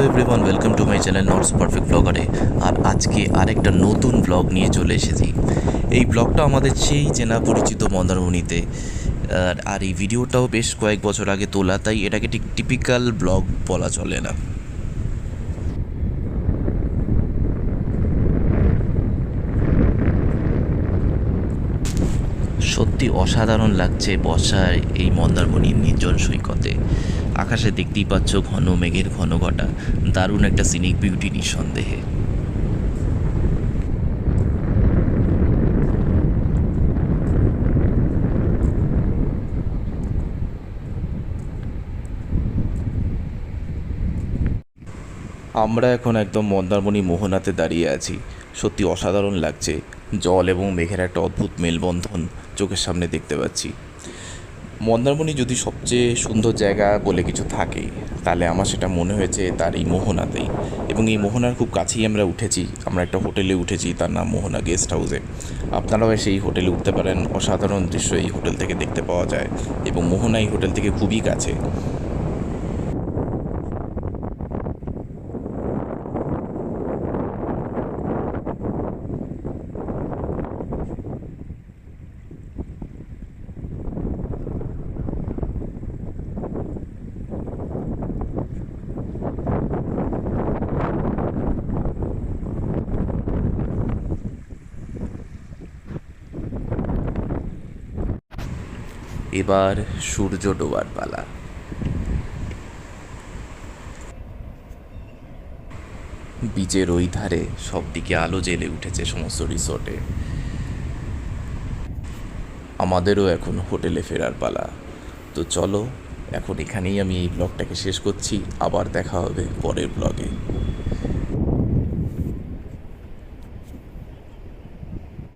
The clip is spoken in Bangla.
Everyone, welcome to my channel knots perfect ব্লগারে। আর আজকে আরেকটা নতুন ব্লগ নিয়ে চলে এসেছি। এই ব্লগটা আমাদের সেই চেনা পরিচিত মন্দারমণিতে, আর এই ভিডিওটাও বেশ কয়েক বছর আগে তোলা, তাই এটাকে ঠিক টিপিক্যাল ব্লগ বলা চলে না। সত্যি অসাধারণ লাগছে বর্ষায় এই মন্দারমণির নির্জন সৈকতে। আকাশে দেখতেই পাচ্ছ ঘন মেঘের ঘন ঘটা, দারুণ একটা সিনিক বিউটি নিঃসন্দেহে। আমরা এখন একদম মন্দারমণি মোহনাতে দাঁড়িয়ে আছি। সত্যি অসাধারণ লাগছে, জল এবং মেঘের একটা অদ্ভুত মেলবন্ধন চোখের সামনে দেখতে পাচ্ছি। মন্দারমণি যদি সবচেয়ে সুন্দর জায়গা বলে কিছু থাকে, তাহলে আমার সেটা মনে হয়েছে তার এই মোহনাতেই। এবং এই মোহনার খুব কাছেই আমরা উঠেছি, আমরা একটা হোটেলে উঠেছি, তার নাম মোহনা গেস্ট হাউসে। আপনারাও সেই হোটেলে উঠতে পারেন, অসাধারণ দৃশ্য এই হোটেল থেকে দেখতে পাওয়া যায় এবং মোহনা এই হোটেল থেকে খুবই কাছে। এবার সূর্য ডোবার পালা। বিচের ওই ধারে সব দিকে আলো জ্বেলে উঠেছে সমস্ত রিসোর্টে। আমাদেরও এখন হোটেলে ফেরার পালা। তো চলো, এখন এখানেই আমি এই ব্লগটাকে শেষ করছি। আবার দেখা হবে পরের ব্লগে।